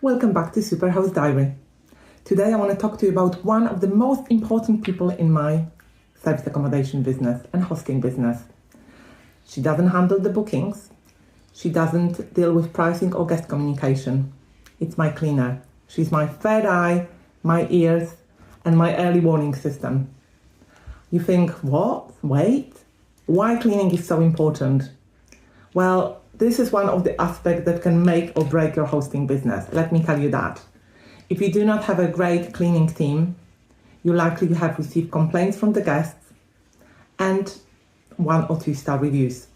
Welcome back to Superhouse Diary. Today I want to talk to you about one of the most important people in my service accommodation business and hosting business. She doesn't handle the bookings. She doesn't deal with pricing or guest communication. It's my cleaner. She's my third eye, my ears, and my early warning system. You think, what? Wait? Why cleaning is so important? Well, this is one of the aspects that can make or break your hosting business. Let me tell you that. If you do not have a great cleaning team, you likely have received complaints from the guests and 1 or 2 star reviews.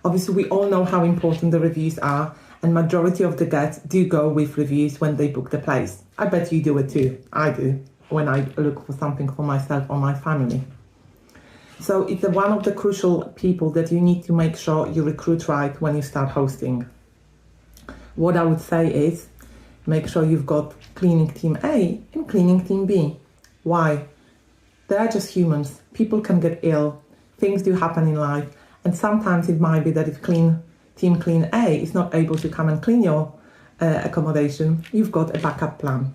Obviously, we all know how important the reviews are, and majority of the guests do go with reviews when they book the place. I bet you do it too. I do when I look for something for myself or my family. So it's one of the crucial people that you need to make sure you recruit right when you start hosting. What I would say is make sure you've got cleaning team A and cleaning team B. Why? They are just humans. People can get ill. Things do happen in life. And sometimes it might be that if team clean A is not able to come and clean your accommodation, you've got a backup plan.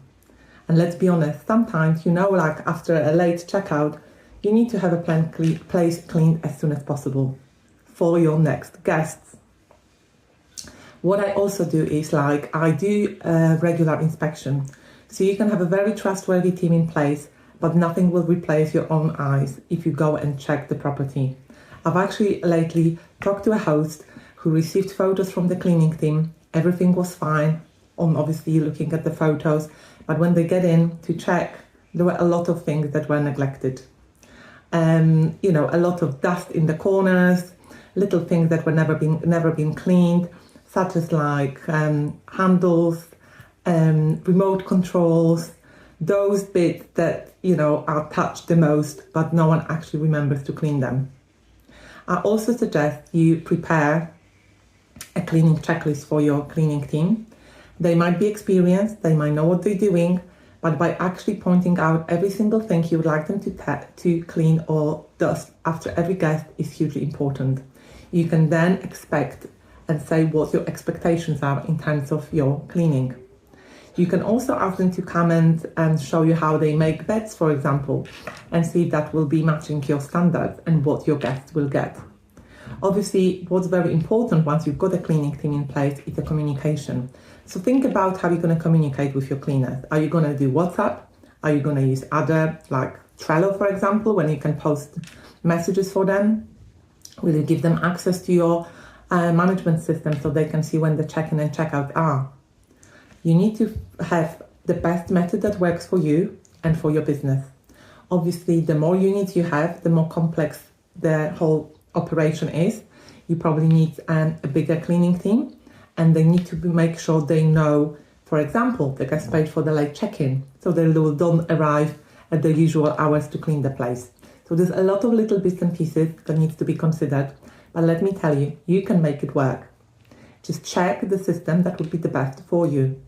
And let's be honest, sometimes, like after a late checkout, you need to have a place cleaned as soon as possible for your next guests. What I also do is I do a regular inspection. So you can have a very trustworthy team in place, but nothing will replace your own eyes if you go and check the property. I've actually lately talked to a host who received photos from the cleaning team. Everything was fine, obviously looking at the photos, but when they get in to check, there were a lot of things that were neglected. A lot of dust in the corners, little things that were never been cleaned, such as handles, remote controls, those bits that are touched the most, but no one actually remembers to clean them. I also suggest you prepare a cleaning checklist for your cleaning team. They might be experienced, they might know what they're doing, but by actually pointing out every single thing you would like them to clean or dust after every guest is hugely important. You can then expect and say what your expectations are in terms of your cleaning. You can also ask them to comment and show you how they make beds, for example, and see if that will be matching your standards and what your guests will get. Obviously, what's very important once you've got a cleaning team in place is the communication. So think about how you're going to communicate with your cleaners. Are you going to do WhatsApp? Are you going to use other, like Trello, for example, when you can post messages for them? Will you give them access to your management system so they can see when the check-in and check-out are? You need to have the best method that works for you and for your business. Obviously, the more units you have, the more complex the whole operation is. You probably need a bigger cleaning team, and they need to make sure they know, for example, the guest paid for the late check-in, so they don't arrive at the usual hours to clean the place. So there's a lot of little bits and pieces that needs to be considered, but let me tell you, you can make it work. Just check the system that would be the best for you.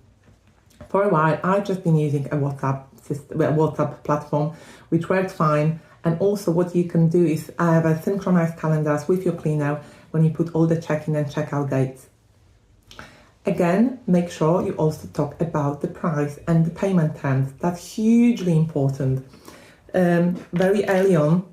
For a while, I've just been using a WhatsApp platform, which works fine. And also what you can do is have a synchronized calendars with your cleaner when you put all the check-in and check-out dates. Again, make sure you also talk about the price and the payment terms. That's hugely important. Very early on,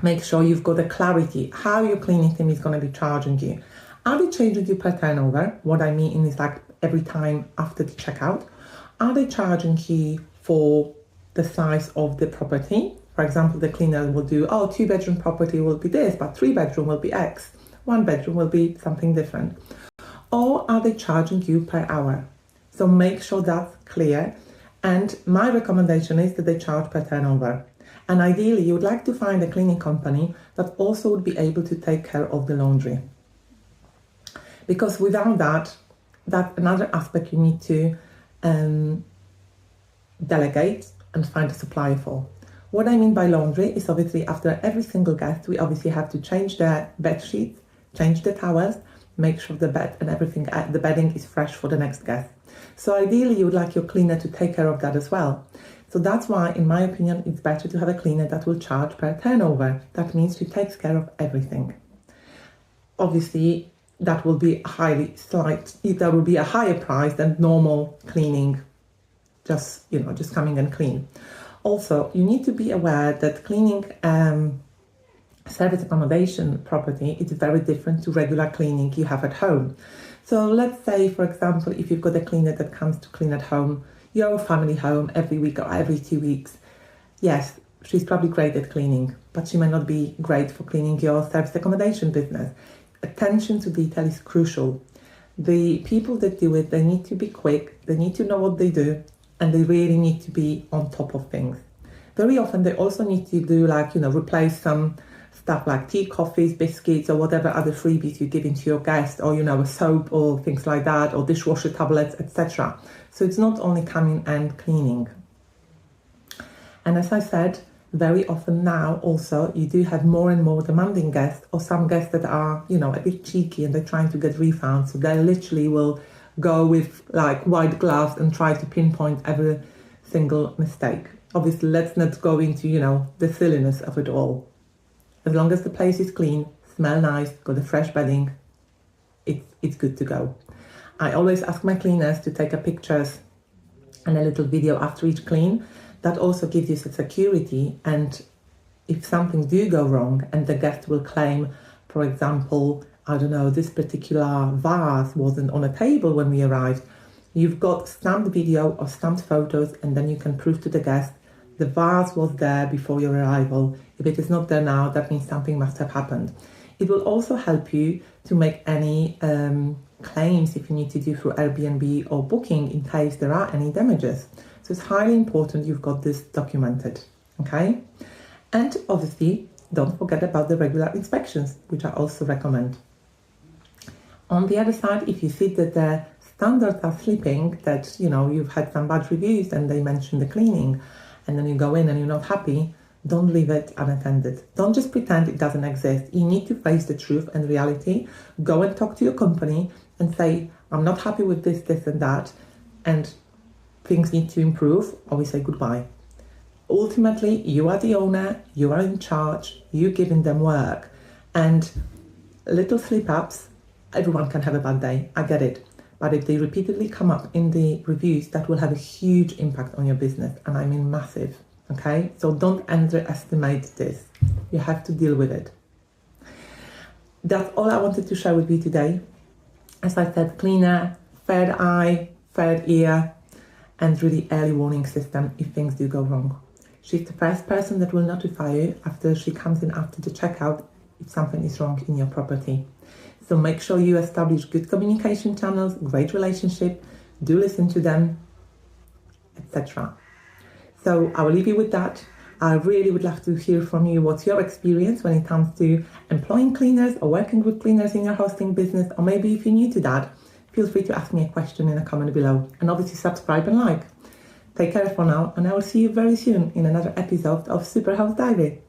make sure you've got a clarity how your cleaning team is going to be charging you. Are they charging you per turnover? What I mean is every time after the checkout. Are they charging you for the size of the property? For example, the cleaner will do, 2-bedroom property will be this, but 3-bedroom will be X. 1-bedroom will be something different. Or are they charging you per hour? So make sure that's clear. And my recommendation is that they charge per turnover. And ideally, you would like to find a cleaning company that also would be able to take care of the laundry. Because without that, that's another aspect you need to delegate and find a supplier for. What I mean by laundry is obviously after every single guest, we obviously have to change their bed sheets, change the towels, make sure the bed and everything, the bedding is fresh for the next guest. So ideally, you would like your cleaner to take care of that as well. So that's why, in my opinion, it's better to have a cleaner that will charge per turnover. That means she takes care of everything. Obviously, that will be that will be a higher price than normal cleaning, just coming and clean. Also, you need to be aware that cleaning service accommodation property is very different to regular cleaning you have at home. So let's say, for example, if you've got a cleaner that comes to clean at home, your family home every week or every 2 weeks, yes, she's probably great at cleaning, but she might not be great for cleaning your service accommodation business. Attention to detail is crucial. The people that do it, they need to be quick, they need to know what they do, and they really need to be on top of things. Very often they also need to do replace some stuff like tea, coffees, biscuits, or whatever other freebies you give into your guest, or a soap or things like that, or dishwasher tablets, etc. So it's not only coming and cleaning. And as I said, very often now also you do have more and more demanding guests, or some guests that are a bit cheeky and they're trying to get refunds, so they literally will go with white gloves and try to pinpoint every single mistake. Obviously, let's not go into the silliness of it all. As long as the place is clean, smell nice, got a fresh bedding, it's good to go. I always ask my cleaners to take pictures and a little video after each clean. That also gives you some security, and if something do go wrong and the guest will claim, for example, I don't know, this particular vase wasn't on a table when we arrived, you've got stamped video or stamped photos, and then you can prove to the guest the vase was there before your arrival. If it is not there now, that means something must have happened. It will also help you to make any claims if you need to do through Airbnb or Booking in case there are any damages. So it's highly important you've got this documented, okay? And obviously, don't forget about the regular inspections, which I also recommend. On the other side, if you see that the standards are slipping, that you've had some bad reviews and they mention the cleaning, and then you go in and you're not happy, don't leave it unattended. Don't just pretend it doesn't exist. You need to face the truth and reality. Go and talk to your company and say, I'm not happy with this, this and that, and things need to improve, or we say goodbye. Ultimately, you are the owner, you are in charge, you're giving them work, and little slip-ups, everyone can have a bad day, I get it. But if they repeatedly come up in the reviews, that will have a huge impact on your business, and I mean massive, okay? So don't underestimate this. You have to deal with it. That's all I wanted to share with you today. As I said, cleaner, third eye, third ear, and really early warning system if things do go wrong. She's the first person that will notify you after she comes in after the checkout if something is wrong in your property. So make sure you establish good communication channels, great relationship, do listen to them, etc. So I will leave you with that. I really would love to hear from you. What's your experience when it comes to employing cleaners or working with cleaners in your hosting business? Or maybe if you're new to that, feel free to ask me a question in a comment below. And obviously subscribe and like. Take care for now, and I will see you very soon in another episode of Super House Diary.